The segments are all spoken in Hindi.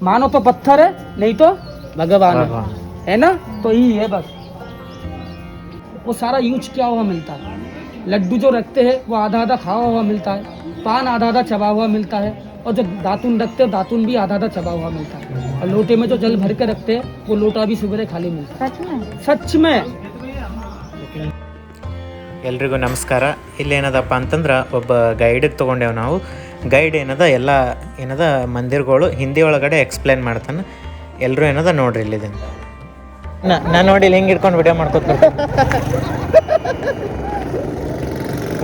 मानो तो पत्थर है, नहीं तो भगवान है ना। तो यही है बस, वो सारा यूज किया हुआ मिलता है। लड्डू जो रखते हैं वो आधा आधा खाया हुआ मिलता है, पान आधा आधा चबा हुआ मिलता है, और जब दातुन रखते हैं दातुन भी आधा आधा चबा हुआ मिलता है, और लोटे में जो जल भर के रखते हैं वो लोटा भी सुबह खाली मिलता है। सच में ಎಲ್ರಿಗೂ ನಮಸ್ಕಾರ. ಇಲ್ಲಿ ಏನದಪ್ಪ ಅಂತಂದ್ರೆ ಒಬ್ಬ ಗೈಡಿಗೆ ತೊಗೊಂಡೇವು ನಾವು. ಗೈಡ್ ಏನದ ಎಲ್ಲ ಏನದ ಮಂದಿರಗಳು ಹಿಂದಿ ಒಳಗಡೆ ಎಕ್ಸ್ಪ್ಲೇನ್ ಮಾಡ್ತಾನೆ. ಎಲ್ಲರೂ ಏನದ ನೋಡ್ರಿ ಇಲ್ಲಿದ್ದೀನಿ. ನಾನು ನೋಡಿ ಇಲ್ಲಿ ಹಿಂಗೆ ಇಟ್ಕೊಂಡು ವಿಡಿಯೋ ಮಾಡ್ಕೊತ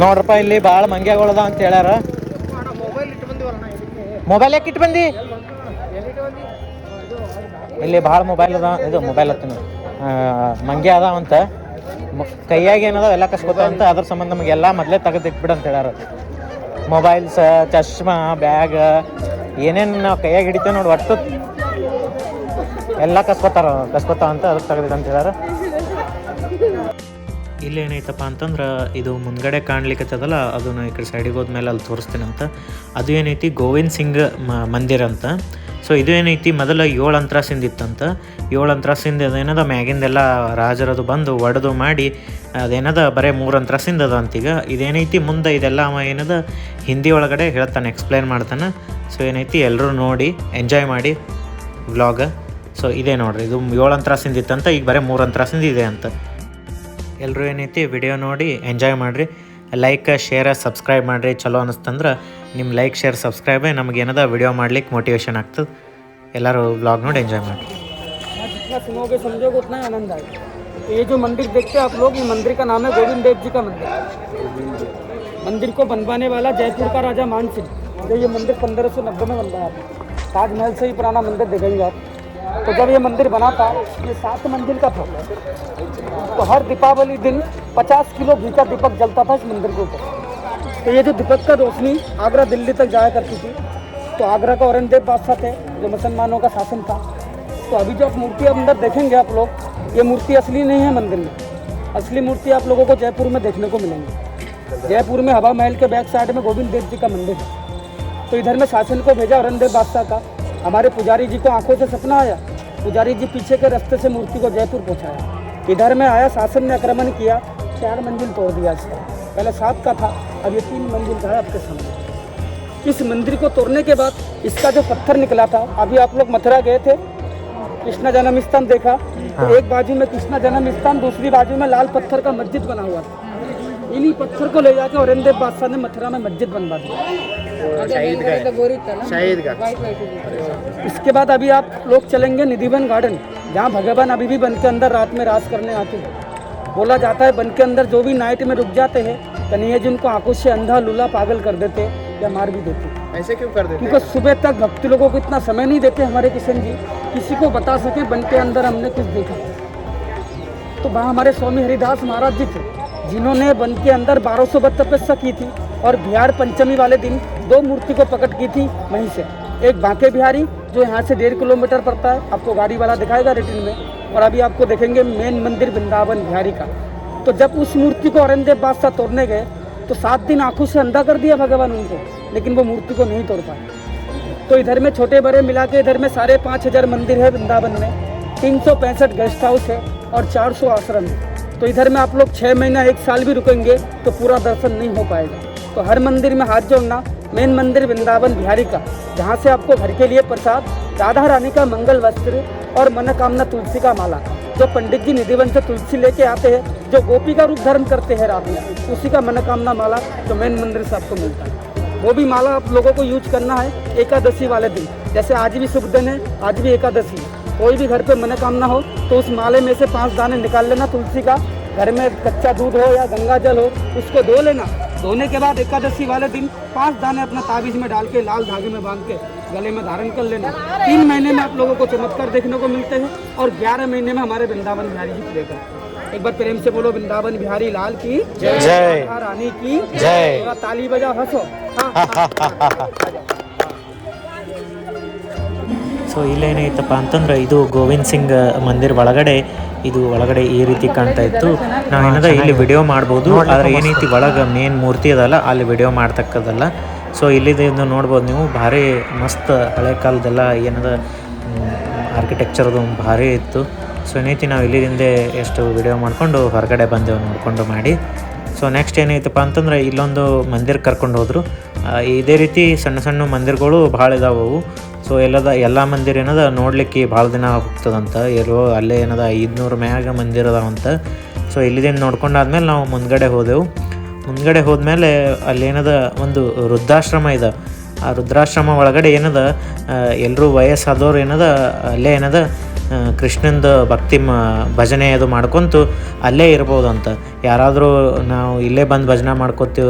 ನೋಡ್ರಪ್ಪ, ಇಲ್ಲಿ ಭಾಳ ಮಂಗ್ಯಗಳದ ಅಂತ ಹೇಳ್ಯಾರ. ಮೊಬೈಲ್ ಯಾಕೆ ಇಟ್ಟು ಬಂದು? ಇಲ್ಲಿ ಭಾಳ ಮೊಬೈಲ್ ಅದ, ಇದು ಮೊಬೈಲ್ ಹತ್ತಿನ ಮಂಗ್ಯ ಅದಾವಂತ, ಕೈಯಾಗ ಏನದಾವ ಎಲ್ಲ ಕಸ್ಕೊತಾವಂತ. ಅದ್ರ ಸಂಬಂಧ ನಮಗೆಲ್ಲ ಮೊದಲೇ ತೆಗೆದಿಟ್ಬಿಡು ಅಂತ ಹೇಳ್ಯಾರ. ಮೊಬೈಲ್ಸ್, ಚಶ್ಮಾ, ಬ್ಯಾಗ್ ಏನೇನು ನಾವು ಕೈಯಾಗ ಹಿಡಿತೇವೆ ನೋಡಿ ಒಟ್ಟು ಎಲ್ಲ ಕಸ್ಕೊತಾವಂತ, ಅದಕ್ಕೆ ತೆಗೆದಿಟ್ಟು ಅಂತ ಹೇಳ್ಯಾರ. ಇಲ್ಲೇನೈತಪ್ಪ ಅಂತಂದ್ರೆ ಇದು ಮುಂದ್ಗಡೆ ಕಾಣ್ಲಿಕ್ಕತ್ತದಲ್ಲ, ಅದನ್ನು ಈ ಕಡೆ ಸೈಡಿಗೆ ಹೋದ್ಮೇಲೆ ಅಲ್ಲಿ ತೋರಿಸ್ತೀನಂತ. ಅದು ಏನೈತಿ ಗೋವಿಂದ್ ಸಿಂಗ್ ಮಂದಿರ ಅಂತ. ಸೊ ಇದು ಏನೈತಿ ಮೊದಲು 7 ಅಂತರಸಿಂದ ಇತ್ತಂತ. 7 ಅಂತರಸಿಂದ ಅದೇನದ ಮ್ಯಾಗಿಂದೆಲ್ಲ ರಾಜರದು ಬಂದು ಒಡೆದು ಮಾಡಿ ಅದೇನದ ಬರೀ 3 ಅಂತರಸಿಂದ ಅದ ಅಂತೀಗ. ಇದೇನೈತಿ ಮುಂದೆ ಇದೆಲ್ಲ ಅವ ಏನದ ಹಿಂದಿ ಒಳಗಡೆ ಹೇಳ್ತಾನೆ, ಎಕ್ಸ್ಪ್ಲೇನ್ ಮಾಡ್ತಾನೆ. ಸೊ ಏನೈತಿ ಎಲ್ಲರೂ ನೋಡಿ ಎಂಜಾಯ್ ಮಾಡಿ ವ್ಲಾಗ. ಸೊ ಇದೇ ನೋಡ್ರಿ, ಇದು 7 ಅಂತರಸಿಂದ ಇತ್ತಂತ, ಈಗ ಬರೀ 3 ಅಂತರಸಿಂದ ಇದೆ ಅಂತ. ಎಲ್ಲರೂ ಏನೈತಿ ವಿಡಿಯೋ ನೋಡಿ ಎಂಜಾಯ್ ಮಾಡಿರಿ. ಲೈಕ್, ಶೇರ್, ಸಬ್ಸ್ಕ್ರೈಬ್ ಮಾಡಿರಿ. ಚಲೋ ಅನ್ನಿಸ್ತಂದ್ರೆ ನಿಮ್ಮ ಲೈಕ್, ಶೇರ್, ಸಬ್ಸ್ಕ್ರೈಬೇ ನಮಗೇನದ ವಿಡಿಯೋ ಮಾಡ್ಲಿಕ್ಕೆ ಮೋಟಿವೇಶನ್ ಆಗ್ತದೆ. ಎಲ್ಲರೂ व्लॉग ನೋಡಿ ಎಂಜಾಯ್ ಮಾಡಿ. जितना सुनोगे समझोगे उतना ही आनंद आएगा। तो ये जो मंदिर देखते हैं आप लोग, ये मंदिर का नाम है गोविंद देव जी का मंदिर। मंदिर को बनवाने वाला जयपुर का राजा मान सिंह। तो ये मंदिर 1590 में बनवाया था। ताजमहल से ही पुराना मंदिर देखेंगे आप। तो जब ये मंदिर बना था, ये 7 मंजिल का था। तो हर दीपावली दिन 50 किलो घी का दीपक जलता था इस मंदिर के ऊपर। तो ये जो दीपक का रोशनी आगरा दिल्ली तक जाया करती थी। तो आगरा का औरंगजेब बादशाह थे, जो मुसलमानों का शासन था। तो अभी जो आप मूर्ति अंदर देखेंगे आप लोग, ये मूर्ति असली नहीं है मंदिर में। असली मूर्ति आप लोगों को जयपुर में देखने को मिलेंगी। जयपुर में हवा महल के बैक साइड में गोविंद देव जी का मंदिर है। तो इधर में शासन को भेजा औरंगजेब बादशाह का। हमारे पुजारी जी को आंखों से सपना आया, पुजारी जी पीछे के रास्ते से मूर्ति को जयपुर पहुँचाया। इधर में आया, शासन ने आक्रमण किया, 4 मंजिल तोड़ दिया इसका। पहले 7 का था, अब ये 3 मंजिल का है आपके सामने। इस मंदिर को तोड़ने के बाद इसका जो पत्थर निकला था, अभी आप लोग मथुरा गए थे, कृष्णा जन्म स्थान देखा, तो एक बाजू में कृष्णा जन्म स्थान, दूसरी बाजू में लाल पत्थर का मस्जिद बना हुआ था। इन्हीं पत्थर को ले जाके औरंगजेब बादशाह ने मथुरा में मस्जिद बनवा दी, शहीद का। इसके बाद अभी आप लोग चलेंगे निधिवन गार्डन, जहाँ भगवान अभी भी वन के अंदर रात में राज करने आते हैं। बोला जाता है वन के अंदर जो भी नाइट में रुक जाते हैं, कन्हैया जी उनको आंखों से अंधा लूला पागल कर देते या मार भी देते। ऐसे क्यों कर देते? क्योंकि सुबह तक भक्ति लोगों को इतना समय नहीं देते हमारे किशन जी, किसी को बता सके वन के अंदर हमने कुछ देखा। तो वहाँ हमारे स्वामी हरिदास महाराज जी थे, जिन्होंने वन के अंदर 1200 तपस्या की थी, और बिहार पंचमी वाले दिन 2 मूर्ति को प्रकट की थी वहीं से। एक बांके बिहारी जो यहाँ से 1.5 किलोमीटर पड़ता है, आपको गाड़ी वाला दिखाएगा रिटर्न में। और अभी आपको देखेंगे मेन मंदिर वृंदावन बिहारी का। तो जब उस मूर्ति को औरंगजेब बादशाह तोड़ने गए, तो 7 दिन आंखों से अंधा कर दिया भगवान उनको, लेकिन वो मूर्ति को नहीं तोड़ पाए। तो इधर में छोटे बड़े मिला के इधर में 5,500 मंदिर है वृंदावन में, 365 गेस्ट हाउस है और 400 आश्रम है। तो इधर में आप लोग 6 महीना 1 साल भी रुकेंगे तो पूरा दर्शन नहीं हो पाएगा। तो हर मंदिर में हाथ जोड़ना। मेन मंदिर वृंदावन बिहारी का, जहाँ से आपको घर के लिए प्रसाद, राधा रानी का मंगल वस्त्र और मनोकामना तुलसी का माला, जो पंडित जी निधिवन से तुलसी लेके आते हैं, जो गोपी का रूप धारण करते हैं रात में, उसी का मनोकामना माला जो मेन मंदिर से आपको मिलता है। वो भी माला आप लोगों को यूज करना है एकादशी वाले दिन। जैसे आज भी शुभ दिन है, आज भी एकादशी है, कोई भी घर पे मनोकामना हो तो उस माले में से 5 दाने निकाल लेना तुलसी का। घर में कच्चा दूध हो या गंगा जल हो, उसको धो लेना। धोने के बाद एकादशी वाले दिन 5 दाने अपना ताबीज में डाल के लाल धागे में बांध के गले में धारण कर लेना। 3 महीने में आप लोगों को चमत्कार देखने को मिलते हैं, और 11 महीने में हमारे वृंदावन बिहारी जी प्रे करते हैं। एक बार प्रेम से बोलो, वृंदावन बिहारी लाल की जय, रानी की जय। ताली बजाओ, हंसो। ಸೊ ಇಲ್ಲೇನೈತಪ್ಪ ಅಂತಂದ್ರೆ ಇದು ಗೋವಿಂದ್ ಸಿಂಗ್ ಮಂದಿರ ಒಳಗಡೆ, ಇದು ಒಳಗಡೆ ಈ ರೀತಿ ಕಾಣ್ತಾ ಇತ್ತು. ನಾವೇನದ ಇಲ್ಲಿ ವಿಡಿಯೋ ಮಾಡ್ಬೋದು, ಆದರೆ ಏನೈತಿ ಒಳಗೆ ಮೇನ್ ಮೂರ್ತಿ ಅದಲ್ಲ ಅಲ್ಲಿ ವಿಡಿಯೋ ಮಾಡ್ತಕ್ಕದಲ್ಲ. ಸೊ ಇಲ್ಲಿದ್ದು ನೋಡ್ಬೋದು ನೀವು, ಭಾರಿ ಮಸ್ತ್ ಹಳೆ ಕಾಲದೆಲ್ಲ ಏನದ ಆರ್ಕಿಟೆಕ್ಚರ್ದು ಭಾರಿ ಇತ್ತು. ಸೊ ಏನೈತಿ ನಾವು ಇಲ್ಲಿಂದ ಎಷ್ಟು ವಿಡಿಯೋ ಮಾಡ್ಕೊಂಡು ಹೊರಗಡೆ ಬಂದೆವು ನೋಡಿಕೊಂಡು ಮಾಡಿ. ಸೊ ನೆಕ್ಸ್ಟ್ ಏನೈತಪ್ಪ ಅಂತಂದ್ರೆ ಇಲ್ಲೊಂದು ಮಂದಿರ ಕರ್ಕೊಂಡು ಹೋದರು. ಇದೇ ರೀತಿ ಸಣ್ಣ ಸಣ್ಣ ಮಂದಿರಗಳು ಭಾಳ ಇದಾವೆ ಅವು. ಸೊ ಎಲ್ಲ ಮಂದಿರ ಏನದ ನೋಡ್ಲಿಕ್ಕೆ ಭಾಳ ದಿನ ಹೋಗ್ತದಂತ, ಅಲ್ಲೇ ಏನದ 500 ಮ್ಯಾಗ ಮಂದಿರ ಅದಾವಂತ. ಸೊ ಇಲ್ಲಿಂದ ನೋಡ್ಕೊಂಡಾದ್ಮೇಲೆ ನಾವು ಮುಂದ್ಗಡೆ ಹೋದ್ಮೇಲೆ ಅಲ್ಲೇನದ ಒಂದು ವೃದ್ಧಾಶ್ರಮ ಇದೆ. ಆ ವೃದ್ಧಾಶ್ರಮ ಒಳಗಡೆ ಏನದ ಎಲ್ಲರೂ ವಯಸ್ಸಾದವ್ರು ಏನದ ಅಲ್ಲೇ ಏನದ ಕೃಷ್ಣಂದು ಭಕ್ತಿ ಭಜನೆ ಅದು ಮಾಡ್ಕೊತು ಅಲ್ಲೇ ಇರ್ಬೋದಂತ. ಯಾರಾದರೂ ನಾವು ಇಲ್ಲೇ ಬಂದು ಭಜನೆ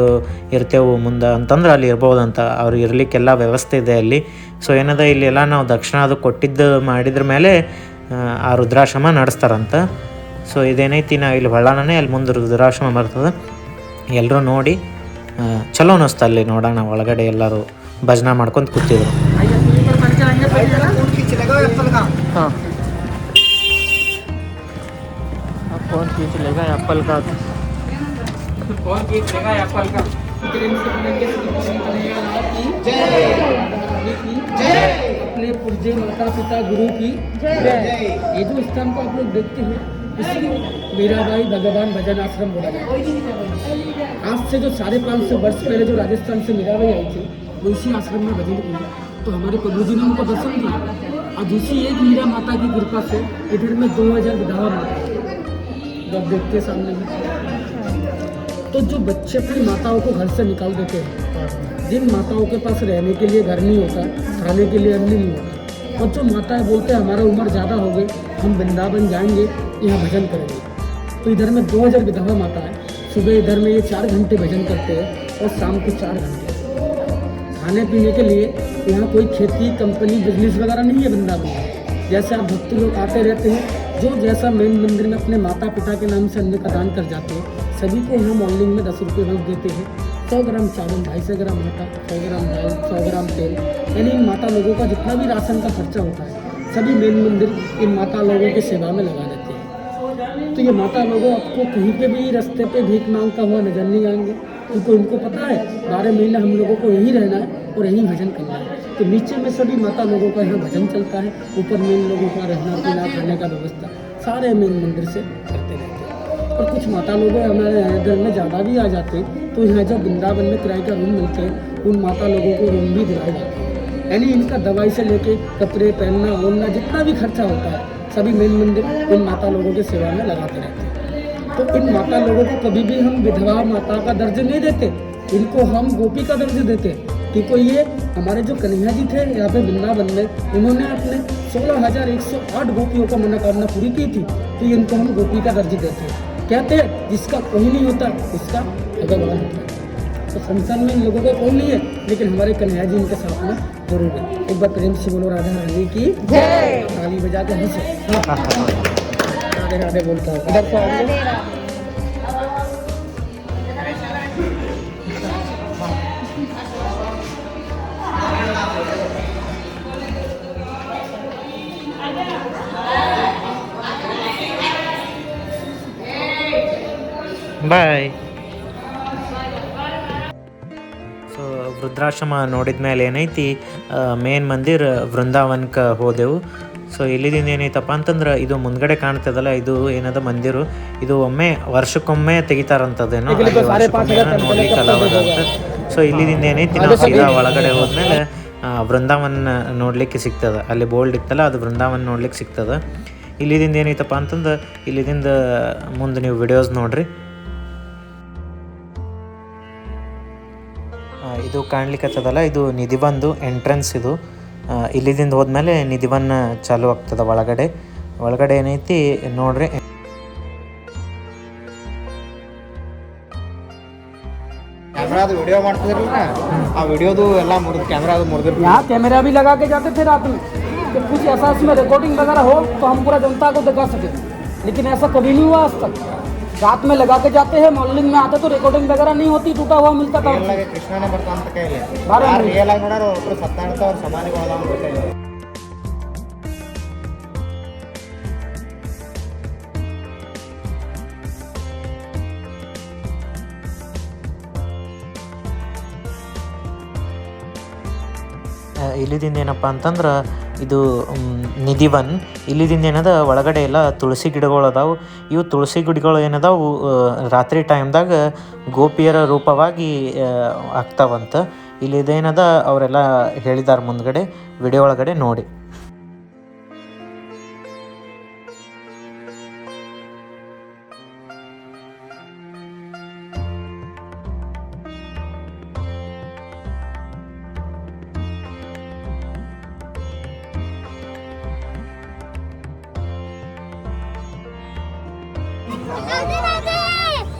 ಇರ್ತೇವೆ ಮುಂದೆ ಅಂತಂದ್ರೆ ಅಲ್ಲಿ ಇರ್ಬೋದಂತ. ಅವ್ರು ಇರಲಿಕ್ಕೆಲ್ಲ ವ್ಯವಸ್ಥೆ ಇದೆ ಅಲ್ಲಿ. ಸೊ ಏನದ ಇಲ್ಲೆಲ್ಲ ನಾವು ದಕ್ಷಿಣ ಅದು ಮಾಡಿದ್ರ ಮೇಲೆ ಆ ರುದ್ರಾಶ್ರಮ ನಡೆಸ್ತಾರಂತ. ಸೊ ಇದೇನೈತಿ ನಾವು ಇಲ್ಲಿ ಹೊಳ್ಳಾನೇ ಅಲ್ಲಿ ಮುಂದೆ ರುದ್ರಾಶ್ರಮ ಬರ್ತದೆ. ಎಲ್ಲರೂ ನೋಡಿ ಚಲೋ ಅನ್ನಿಸ್ತು ಅಲ್ಲಿ ನೋಡೋಣ. ಒಳಗಡೆ ಎಲ್ಲರೂ ಭಜನೆ ಮಾಡ್ಕೊಂಡು ಕೂತಿದ್ರು. हाँ, अब कौन खींच लेगा एप्पल का? कौन खींच लेगा एप्पल का? अपने पूज्य माता पिता गुरु की जय। ये जो स्थान को आप लोग देखते हैं, इसलिए मीराबाई भगवान भजन आश्रम बोला जाता है। आज से जो 550 वर्ष पहले जो राजस्थान से मीराबाई आई थी, वो इसी आश्रम में भजन की। तो हमारे प्रभु जी ने उनको दर्शन दिया। और दूसरी एक मीरा माता की कृपा से इधर में 2000 विधवा माता जब देखते सामने में, तो जो बच्चे अपनी माताओं को घर से निकाल देते हैं, जिन माताओं के पास रहने के लिए घर नहीं होता, खाने के लिए अन्न नहीं होता, और जो माताएं बोलते हैं हमारा उम्र ज़्यादा हो गई, हम वृंदावन जाएंगे, यहाँ भजन करेंगे, तो इधर में 2000 विधवा माता है। सुबह इधर में ये 4 घंटे भजन करते हैं और शाम को 4 घंटे। खाने पीने के लिए यहाँ कोई खेती कंपनी बिजनेस वगैरह नहीं है वृंदावन में। जैसे आप भक्त लोग आते रहते हैं, जो जैसा मेन मंदिर में अपने माता पिता के नाम से अन्न का दान कर जाते हैं, सभी को यहाँ मॉर्निंग में 10 रुपये रोज देते हैं। 100 ग्राम चावल, 250 ग्राम आटा, 100 ग्राम दाल, 100 ग्राम तेल, यानी इन माता लोगों का जितना भी राशन का खर्चा होता है, सभी मेन मंदिर इन माता लोगों की सेवा में लगा देते हैं। तो ये माता लोगों आपको कहीं पे भी रास्ते पे भीख मांगता हुआ नजर नहीं आएंगे। इनको पता है 12 महीने हम लोगों को यहीं रहना है और यहीं भजन करना है। तो नीचे में सभी माता लोगों का यहाँ भजन चलता है, ऊपर मेन लोगों का रहना पीना खाने का व्यवस्था सारे मेन मंदिर से करते रहते हैं। और कुछ माता लोग हमारे इधर में ज़्यादा भी आ जाते हैं, तो यहाँ जब वृंदावन में किराए का रूम मिलते हैं, उन माता लोगों को रूम भी दिलाए जाते हैं। यानी इनका दवाई से लेके कपड़े पहनना ओढ़ना जितना भी खर्चा होता है, सभी मेन मंदिर इन माता लोगों की सेवा में लगाते रहते हैं। तो इन माता लोगों को कभी भी हम विधवा माता का दर्ज नहीं देते, इनको हम गोपी का दर्ज देते हैं। क्योंकि ये हमारे जो कन्हैया जी थे यहाँ पे वृंदावन में, उन्होंने अपने 16,108 गोपियों का मनोकामना पूरी की थी, तो इनको हम गोपी का दर्ज देते हैं। कहते हैं जिसका कोई नहीं होता उसका भगवान होता है। तो संसार में इन लोगों का कोई नहीं है, लेकिन हमारे कन्हैया जी इनके साथ में जरूर है। एक बार प्रेम से बोलो राधा रानी की जय। ताली बजा के हंसो। राधे राधे बोलता हूँ। इधर से आइए। ಬಾಯ್. ಸೊ ವೃದ್ಧಾಶ್ರಮ ನೋಡಿದ ಮೇಲೆ ಏನೈತಿ, ಮೇನ್ ಮಂದಿರ ವೃಂದಾವನಕ್ಕೆ ಹೋದೆವು. ಸೊ ಇಲ್ಲಿದಿಂದ ಏನೈತಪ್ಪ ಅಂತಂದ್ರೆ ಇದು ಮುಂದ್ಗಡೆ ಕಾಣ್ತದಲ್ಲ, ಇದು ಏನದ ಮಂದಿರು, ಇದು ವರ್ಷಕ್ಕೊಮ್ಮೆ ತೆಗಿತಾರಂಥದ್ದೇನೋ, ನೋಡ್ಲಿಕ್ಕೆ ಅಲಾವದ ಅಂತ. ಸೊ ಇಲ್ಲಿದಿಂದ ಏನೈತಿ ನಾವು ಸೀದಾ ಒಳಗಡೆ ಹೋದ್ಮೇಲೆ ವೃಂದಾವನ್ ನೋಡ್ಲಿಕ್ಕೆ ಸಿಗ್ತದೆ. ಅಲ್ಲಿ ಬೋಲ್ಡ್ ಇತ್ತಲ್ಲ, ಅದು ವೃಂದಾವನ್ ನೋಡ್ಲಿಕ್ಕೆ ಸಿಗ್ತದೆ. ಇಲ್ಲಿದಿಂದ ಏನೈತಪ್ಪ ಅಂತಂದ್ರೆ ಇಲ್ಲಿದಿಂದ ಮುಂದೆ ನೀವು ವಿಡಿಯೋಸ್ ನೋಡ್ರಿ. ಇದು ಕಾಣ್ಲಿಕ್ಕತ್ತದಲ್ಲ, ಇದು ನಿಧಿವನ್ದು ಎಂಟ್ರೆನ್ಸ್. ಇದು ಇಲ್ಲಿದಿಂದ ಹೋದ್ಮೇಲೆ ನಿಧಿವನ್ ಚಾಲು ಆಗ್ತದೆ. ಒಳಗಡೆ ಏನೈತಿ ನೋಡ್ರಿ. वीडियो वीडियो यहाँ कैमरा भी लगा के जाते थे रात में, कि कुछ ऐसा इसमें रिकॉर्डिंग वगैरह हो तो हम पूरा जनता को दिखा सके, लेकिन ऐसा कभी नहीं हुआ आज तक। रात में लगा के जाते हैं, मॉर्निंग में आते तो रिकॉर्डिंग वगैरह नहीं होती, टूटा हुआ मिलता था। कृष्ण ने ಬರ್ತಾ ಅಂತ ಕೇಳಿ ಇಲ್ಲಿದಿಂದ ಏನಪ್ಪ ಅಂತಂದ್ರೆ ಇದು ನಿಧಿವನ್. ಇಲ್ಲಿದಿಂದ ಏನದ ಒಳಗಡೆ ಎಲ್ಲ ತುಳಸಿ ಗಿಡಗಳು ಅದಾವು. ಇವು ತುಳಸಿ ಗಿಡಗಳು ಏನದಾವು ರಾತ್ರಿ ಟೈಮ್ದಾಗ ಗೋಪಿಯರ ರೂಪವಾಗಿ ಆಗ್ತಾವಂತ. ಇಲ್ಲಿದೇನದ ಅವರೆಲ್ಲ ಹೇಳಿದ್ದಾರೆ ಮುಂದ್ಗಡೆ ವಿಡಿಯೋ ಒಳಗಡೆ ನೋಡಿ.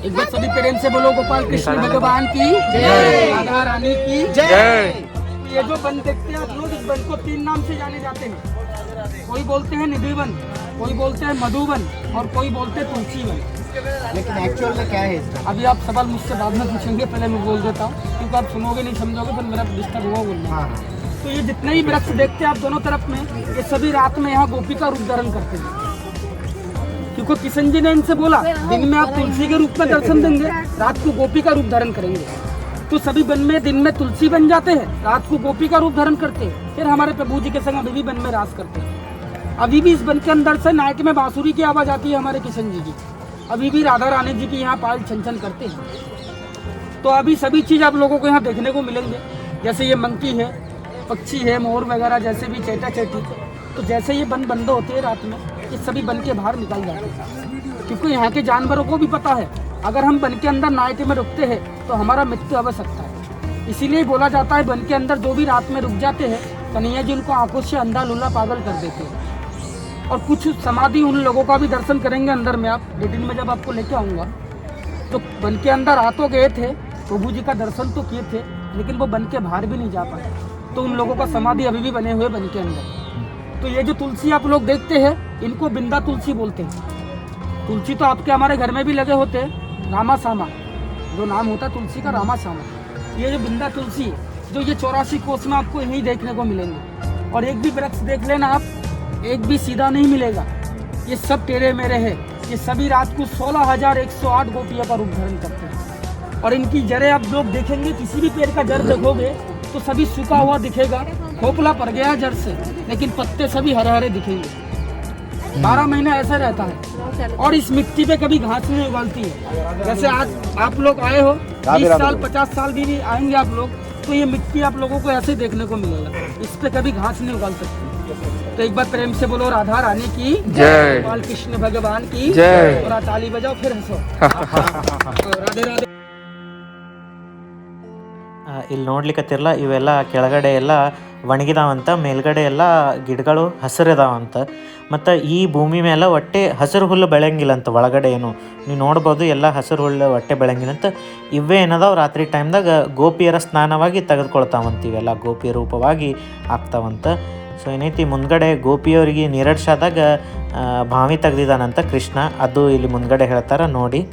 एक बार सभी प्रेम से बोलो गोपाल कृष्ण भगवान की जय, राधा रानी की जय। ये जो वन देखते हैं आप लोग, इस वन को 3 नाम से जाने जाते हैं। कोई बोलते हैं निधि वन, कोई बोलते हैं मधुवन और कोई बोलते हैं तुलसी वन। लेकिन एक्चुअल में क्या है इसका? अभी आप सवाल मुझसे बाद में पूछेंगे, पहले मैं बोल देता हूँ क्योंकि आप सुनोगे नहीं समझोगे फिर मेरा डिस्टर्ब हुआ बोलना। हाँ। तो ये जितने ही वृक्ष देखते हैं आप दोनों तरफ में, ये सभी रात में यहाँ गोपी का रूप धारण करते हैं। क्योंकि किशन जी ने इनसे बोला दिन में आप तुलसी के रूप में दर्शन देंगे, रात को गोपी का रूप धारण करेंगे। तो सभी वन में दिन में तुलसी बन जाते हैं, रात को गोपी का रूप धारण करते हैं। फिर हमारे प्रभु जी के संग अभी भी वन में रास करते हैं। अभी भी इस वन के अंदर से नायक में बांसुरी की आवाज आती है हमारे किशन जी की। अभी भी राधा रानी जी की यहाँ पायल छन छन करते हैं। तो अभी सभी चीज आप लोगों को यहाँ देखने को मिलेंगे। जैसे ये मंकी है, पक्षी है, मोर वगैरह, जैसे भी चेटा चेटी। तो जैसे ये वन बंद होते हैं रात में, ये सभी बन के बाहर निकल जाते हैं। क्योंकि यहाँ के जानवरों को भी पता है अगर हम बन के अंदर नाइट में रुकते हैं तो हमारा मृत्यु अवश्य सकता है। इसीलिए बोला जाता है बन के अंदर जो भी रात में रुक जाते हैं कन्हैया जी उनको आंखों से अंधा लूला पागल कर देते हैं। और कुछ समाधि उन लोगों का भी दर्शन करेंगे अंदर में आप डिटेल में जब आपको लेके आऊँगा। तो बन के अंदर आ तो गए थे, प्रभु जी का दर्शन तो किए थे, लेकिन वो बन के बाहर भी नहीं जा पाए। तो उन लोगों का समाधि अभी भी बने हुए बन के अंदर। तो ये जो तुलसी आप लोग देखते हैं इनको बिंदा तुलसी बोलते हैं। तुलसी तो आपके हमारे घर में भी लगे होते हैं, रामा सामा जो नाम होता है तुलसी का, रामा सामा। ये जो बिंदा तुलसी है जो ये 84 कोस में आपको यहीं देखने को मिलेंगे। और एक भी वृक्ष देख लेना आप, एक भी सीधा नहीं मिलेगा, ये सब टेढ़े मेरे हैं। ये सभी रात को 16,108 गोपियों का रूप धारण करते हैं। और इनकी जड़ें आप लोग देखेंगे, किसी भी पेड़ का जड़ देखोगे तो सभी सूखा हुआ दिखेगा, खोखला पड़ गया जड़ से, लेकिन पत्ते सभी हरे हरे दिखेंगे। 12 महीने ऐसा रहता है। और इस मिट्टी पे कभी घास नहीं उगालती है। जैसे आज आप लोग आए हो 20 साल 50 साल भी आएंगे आप लोग, तो ये मिट्टी आप लोगों को ऐसे देखने को मिलेगा। इस पे कभी घास नहीं उगाल सकती। तो एक बार प्रेम से बोलो राधा रानी की जय, गोपाल कृष्ण भगवान की जय। और ताली बजाओ फिर हंसो। राधे राधे। ಇಲ್ಲಿ ನೋಡ್ಲಿಕ್ಕತ್ತಿರಲ್ಲ ಇವೆಲ್ಲ ಕೆಳಗಡೆ ಎಲ್ಲ ಒಣಗಿದಾವಂತ, ಮೇಲ್ಗಡೆ ಎಲ್ಲ ಗಿಡಗಳು ಹಸಿರಿದಾವಂತ. ಮತ್ತು ಈ ಭೂಮಿ ಮೇಲೆ ಒಟ್ಟೆ ಹಸಿರು ಹುಲ್ಲು ಬೆಳೆಯಂಗಿಲ್ಲಂತ. ಒಳಗಡೆ ಏನು ನೀವು ನೋಡ್ಬೋದು ಎಲ್ಲ ಹಸಿರು ಹುಲ್ಲು ಒಟ್ಟೆ ಬೆಳೆಯಂಗಿಲ್ಲಂತ. ಇವೇ ಏನದಾವ ರಾತ್ರಿ ಟೈಮ್ದಾಗ ಗೋಪಿಯರ ಸ್ನಾನವಾಗಿ ತೆಗೆದುಕೊಳ್ತಾವಂತ. ಇವೆಲ್ಲ ಗೋಪಿಯ ರೂಪವಾಗಿ ಆಗ್ತಾವಂತ. ಸೊ ಏನೈತಿ ಮುಂದ್ಗಡೆ ಗೋಪಿಯವರಿಗೆ ನೀರಡ್ಸಾದಾಗ ಬಾವಿ ತೆಗ್ದಿದ್ದಾನಂತ ಕೃಷ್ಣ, ಅದು ಇಲ್ಲಿ ಮುಂದ್ಗಡೆ ಹೇಳ್ತಾರೆ ನೋಡಿ.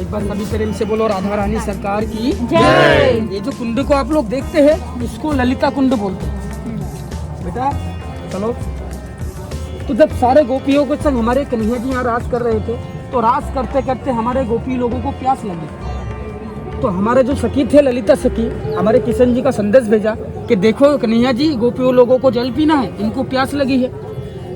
एक बार सभी प्रेम से बोलो राधा रानी सरकार की जय। ये जो कुंड को आप लोग देखते हैं इसको ललिता कुंड बोलते हैं। बेटा चलो। तो जब सारे गोपियों के संग हमारे कन्हैया जी यहाँ रास कर रहे थे, तो रास करते करते हमारे गोपी लोगों को प्यास लगी। तो हमारे जो सखी थे ललिता सखी, हमारे किशन जी का संदेश भेजा कि देखो कन्हैया जी गोपियों लोगों को जल पीना है, इनको प्यास लगी है।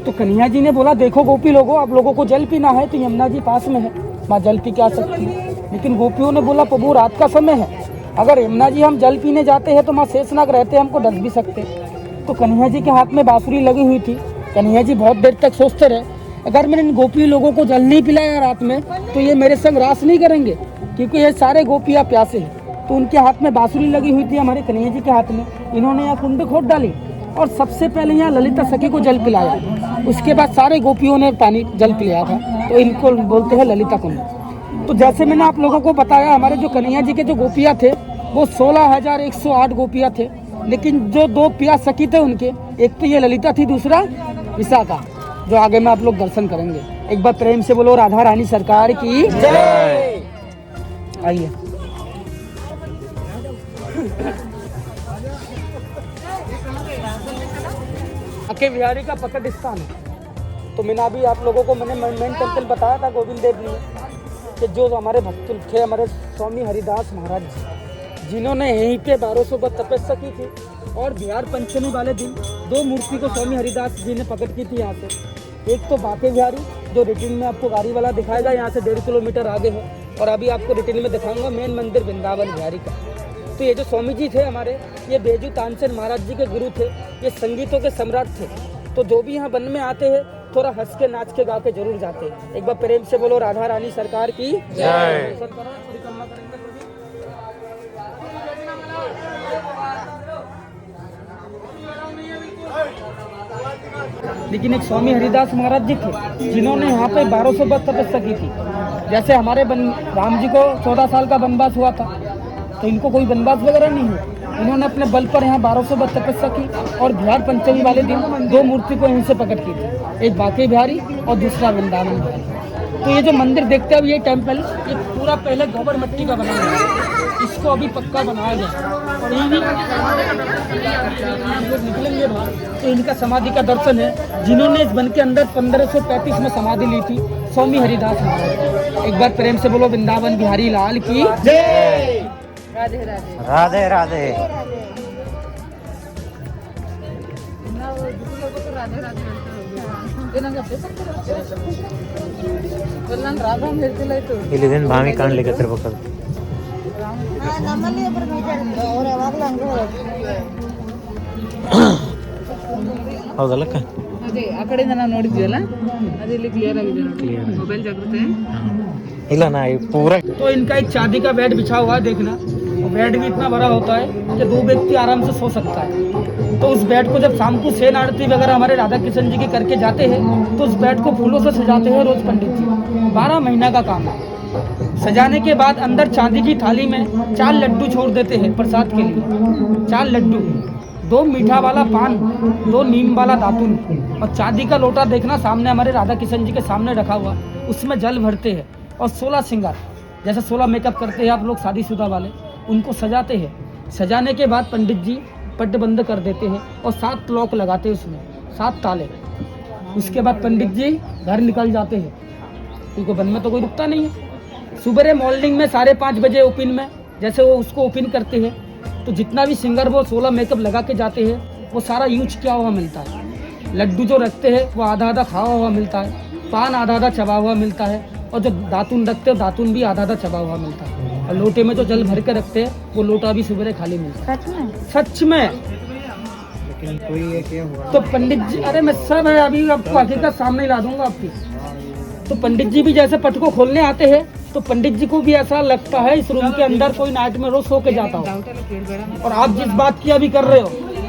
तो कन्हैया जी ने बोला देखो गोपी लोगों आप लोगों को जल पीना है तो यमुना जी पास में है, माँ जल पी के आ सकती है। लेकिन गोपियों ने बोला प्रभु रात का समय है, अगर यमुना जी हम जल पीने जाते हैं तो माँ शेषनाग रहते हमको डस भी सकते। तो कन्हैया जी के हाथ में बांसुरी लगी हुई थी। कन्हैया जी बहुत देर तक सोचते रहे, अगर मैंने इन गोपी लोगों को जल नहीं पिलाया रात में तो ये मेरे संग रास नहीं करेंगे, क्योंकि ये सारे गोपियाँ प्यासे हैं। तो उनके हाथ में बांसुरी लगी हुई थी हमारे कन्हैया जी के हाथ में। इन्होंने यहाँ कुंड खोद डाली और सबसे पहले यहाँ ललिता सखी को जल पिलाया। उसके बाद सारे गोपियों ने पानी जल पिलाया था, तो इनको बोलते हैं ललिता कुंड। तो जैसे मैंने आप लोगों को बताया हमारे जो कन्हैया जी के जो गोपियाँ थे वो 16,108 गोपियाँ थे। लेकिन जो 2 पिया सखी थे उनके, एक तो ये ललिता थी, दूसरा विशाखा। जो आगे में आप लोग दर्शन करेंगे। एक बार प्रेम से बोलो राधा रानी सरकार की जय। आइए। आके बिहारी का पकड़ स्थान है। तो मैंने अभी आप लोगों को मैंने मेन टेम्पल बताया था गोविंद देव जी कि जो हमारे भक्त थे हमारे स्वामी हरिदास महाराज जी, जिन्होंने यहीं पे 1200 वर्ष तपस्या की थी और बिहार पंचमी वाले दिन 2 मूर्ति को स्वामी हरिदास जी ने प्रकट की थी यहाँ से। एक तो बाके बिहारी जो रिटिन में आपको गाड़ी वाला दिखाएगा, यहाँ से 1.5 किलोमीटर आगे है, और अभी आपको रिटिन में दिखाऊंगा मेन मंदिर वृंदावन बिहारी का। तो ये जो स्वामी जी थे हमारे, ये बेजू तानसेन महाराज जी के गुरु थे, ये संगीतों के सम्राट थे। तो जो भी यहाँ वन में आते हैं थोड़ा हंस के नाच के गा के जरूर जाते हैं। एक बार प्रेम से बोलो राधा रानी सरकार की जय। लेकिन एक स्वामी हरिदास महाराज जी थे जिन्होंने यहाँ पे 1200 वर्ष तपस्या की थी। जैसे हमारे राम जी को 14 साल का वनवास हुआ था, तो इनको कोई वनवास वगैरह नहीं हुआ। इन्होंने अपने बल पर यहाँ 1200 वर्ष तपस्या की और बिहार पंचमी वाले दिन 2 मूर्ति को यहीं से प्रकट की थी, एक बाके बिहारी और दूसरा वृंदावन बिहारी। तो ये जो मंदिर देखते हैं ये टेम्पल, ये पूरा पहले गोबर मिट्टी का बना हुआ है, इसको अभी पक्का बनाया गया। और ये निकलेंगे बाहर तो इनका समाधि का दर्शन है, जिन्होंने इस वन के अंदर 1535 में समाधि ली थी, स्वामी हरिदास महाराज। एक बार प्रेम से बोलो वृंदावन बिहारी लाल की जय। राधे राधे राधे राधे। ಇಲ್ಲಿದೇನು ಬಾವಿ ಕಾಣ್ಲಿಕ್ಕತ್ತಿರ್ಬೇಕದು. ಹೌದಲ್ಲಕ್ಕ? ಅದೇ ಆ ಕಡೆಯಿಂದ ನಾವು ನೋಡಿದ್ವಲ್ಲ, ಅದು ಇಲ್ಲಿ ಕ್ಲಿಯರ್ ಆಗಿದೆ ನೋಡಿ, ಮೊಬೈಲ್ ಜಾಗೃತೆ ಇಲ್ಲ ನಾ पूरा। तो इनका एक चांदी का बेड बिछा हुआ है, देखना। बेड भी इतना बड़ा होता है कि 2 व्यक्ति आराम से सो सकता है। तो उस बेड को जब शाम को सेन आरती वगैरह हमारे राधा किशन जी के करके जाते हैं तो उस बेड को फूलों से सजाते हैं रोज पंडित जी। 12 महीना का काम है। सजाने के बाद अंदर चांदी की थाली में 4 लड्डू छोड़ देते हैं प्रसाद के लिए। 4 लड्डू, 2 मीठा वाला पान, 2 नीम वाला दातुन, और चांदी का लोटा देखना सामने हमारे राधा किशन जी के सामने रखा हुआ, उसमें जल भरते हैं। और 16 श्रृंगार, जैसे 16 मेकअप करते हैं आप लोग शादीशुदा वाले, उनको सजाते हैं। सजाने के बाद पंडित जी पट बंद कर देते हैं और 7 लॉक लगाते हैं, उसमें 7 ताले। उसके बाद पंडित जी घर निकल जाते हैं, क्योंकि वन में तो कोई रुकता नहीं है। सुबह मॉर्निंग में 5:30 बजे ओपन में जैसे वो उसको ओपन करते हैं तो जितना भी सिंगर वो 16 मेकअप लगा के जाते हैं वो सारा यूज किया हुआ मिलता है। लड्डू जो रखते हैं वो आधा आधा खावा हुआ मिलता है, पान आधा आधा चबा हुआ मिलता है, और जो दातुन रखते हैं दातुन भी आधा आधा चबा हुआ मिलता है। और लोटे में जो जल भर के रखते हैं वो लोटा भी सुबह खाली मिलता है। सच में लेकिन कोई ये क्या हुआ? तो पंडित जी, अरे मैं सब है अभी आपको हकीकत सामने ला दूंगा आपकी। तो पंडित जी भी जैसे पट को खोलने आते हैं तो पंडित जी को भी ऐसा लगता है इस रूम के अंदर कोई नाइट में रोज सो के जाता हो। और आप जिस बात की अभी कर रहे हो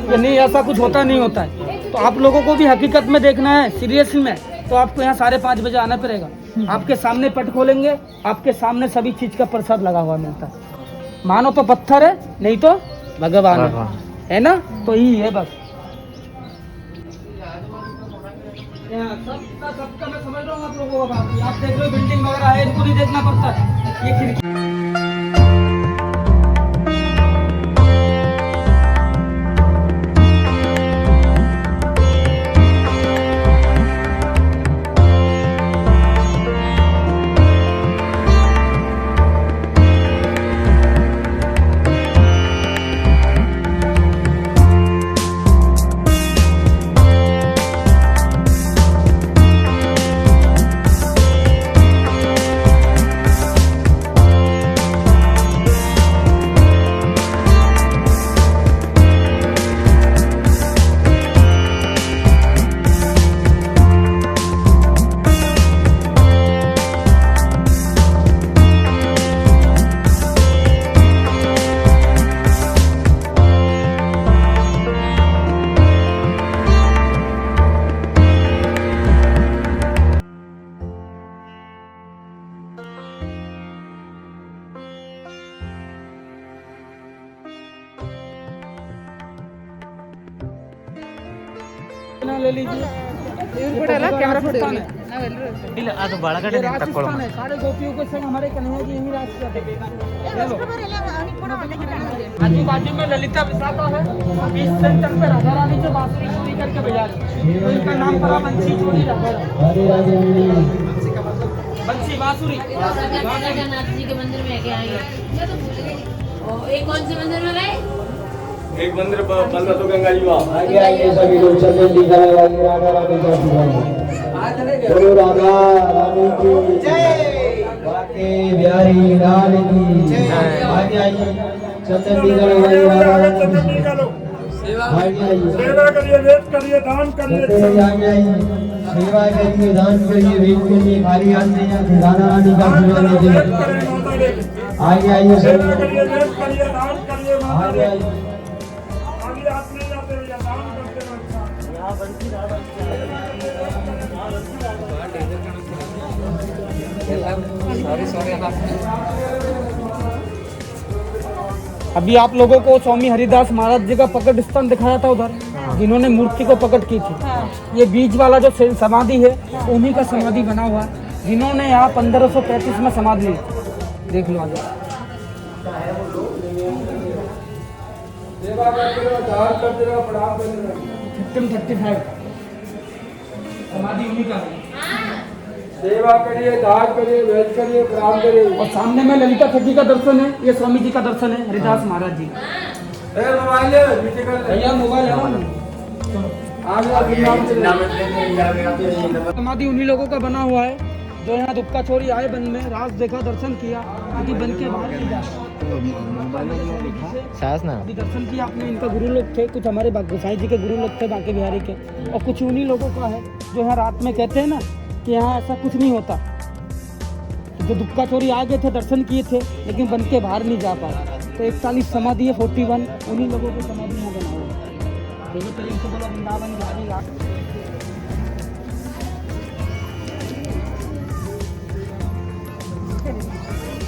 कि नहीं ऐसा कुछ होता नहीं होता है, तो आप लोगों को भी हकीकत में देखना है सीरियस में, तो आपको यहाँ 5:30 बजे आना पड़ेगा। आपके सामने पट खोलेंगे, आपके सामने सभी चीज का प्रसाद लगा हुआ मिलता है। मानो तो पत्थर है, नहीं तो भगवान है ना। तो यही है बस। सबका मैं समझ रहा हूँ आप लोगों का। आप देख रहे हो बिल्डिंग वगैरह है, इनको नहीं देखना पड़ता है। ये खिड़की ले लीजिए। ಇವ್ರು ಕೂಡ ಎಲ್ಲ ಕ್ಯಾಮ್ರಾ ಫೋಟೋ ನಾವೆಲ್ಲರೂ ಇಲ್ಲ ಅದು ಒಳಗಡೆ ये ನಿಂತು ತಕ್ಕೊಳ್ಳೋಣ. राजस्थान है, सारे गोपियों के संग हमारे कन्हैया जी यही राजस्थान है। आजू बाजू में ललिता विशाखा है, बीच सेंटर पे राधा रानी जो बांसुरी चोरी करके बजा रही है, तो इनका नाम पड़ा बंसी चोरी राधा रानी। बंसी बांसुरी जगन्नाथ जी के मंदिर में क्या है? एक कौन से मंदिर में गए? एक मंदिर बंद तो गंगा जी वहाँ आगे आइए सभी लोग चंदन टीका लगाइए राधा रानी का बोलो राधा रानी की जय बाके बिहारी लाल की जय आगे आइए चंदन टीका लगाइए राधा रानी की आगे आइए सेवा करिए, वेद करिए, दान करिए। आगे आइए सेवा करिए दान करिए वेद करिए खाली हाथ नहीं आते राधा रानी का पूजा लीजिए आगे आइए सेवा सभी करिए, वेद करिए, दान करिए। आगे आइए आगे हाथ नहीं जाते भैया, दान करते रहो। अभी आप लोगों को स्वामी हरिदास महाराज जी का प्रकट स्थान दिखाया था उधर, जिन्होंने मूर्ति को प्रकट की थी। ये बीच वाला जो समाधि है उन्हीं का समाधि बना हुआ है, जिन्होंने यहाँ 1535 में समाधि ली थी। देख लो आगे। सेवा करते रहो, दान करते रहो, प्रणाम करते रहो। 1535 समाधि उन्हीं का है। सेवा करिए, दान करिए, वेद करिए, प्रणाम करिए। और सामने में ललिता सखी का दर्शन है, ये स्वामी जी का दर्शन है, हरिदास महाराज जी का। ए मोबाइल है, नीचे कर भैया मोबाइल है समाधि उन्हीं लोगों का बना हुआ है जो यहाँ दुक्का छोरी आए बन में, राज देखा, दर्शन किया, अभी बन के बाहर नहीं जा सास ना अभी दर्शन किया आपने। इनका गुरु लोग थे, कुछ हमारे गोसाई जी के गुरु लोग थे बांके बिहारी के, और कुछ उन्हीं लोगों का है जो यहाँ रात में कहते हैं ना कि यहाँ ऐसा कुछ नहीं होता। जो दुक्का छोरी आ गए थे, दर्शन किए थे, लेकिन बन के बाहर नहीं जा पाए। तो 41 समाधि है, 41 उन्हीं लोगों की समाधि यहाँ बना हुआ है। देखो तो इनको बोला वृंदावन बिहारी रात।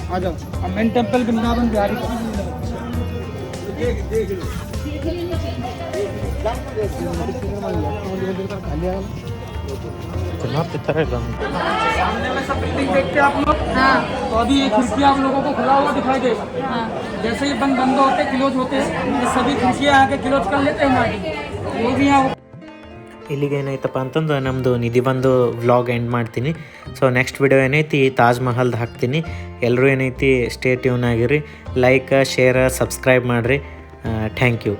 आ जाओ, अब मेन टेम्पल वृंदावन बिहारी का। ತಿಂತಾರೆ ಇಲ್ಲ सामने में सब बिल्डिंग देखते हैं आप लोग। हाँ। तो अभी ये खिड़की आप लोगों को खुला हुआ दिखाई देगा। हाँ। जैसे ही बंद होते क्लोज होते हैं, ये सभी खिड़कियाँ आके क्लोज कर लेते हैं हमारी, वो भी यहाँ। ಇಲ್ಲಿಗೆ ಏನಾಯ್ತಪ್ಪ ಅಂತಂದು ನಮ್ಮದು ನಿಧಿ ಬಂದು ವ್ಲಾಗ್ ಎಂಡ್ ಮಾಡ್ತೀನಿ. ಸೊ ನೆಕ್ಸ್ಟ್ ವಿಡಿಯೋ ಏನೈತಿ ತಾಜ್ ಮಹಲ್ದು ಹಾಕ್ತೀನಿ. ಎಲ್ಲರೂ ಏನೈತಿ ಸ್ಟೇ ಟ್ಯೂನ್ ಆಗಿರಿ, ಲೈಕ್ ಶೇರ್ ಸಬ್ಸ್ಕ್ರೈಬ್ ಮಾಡಿರಿ. Thank you.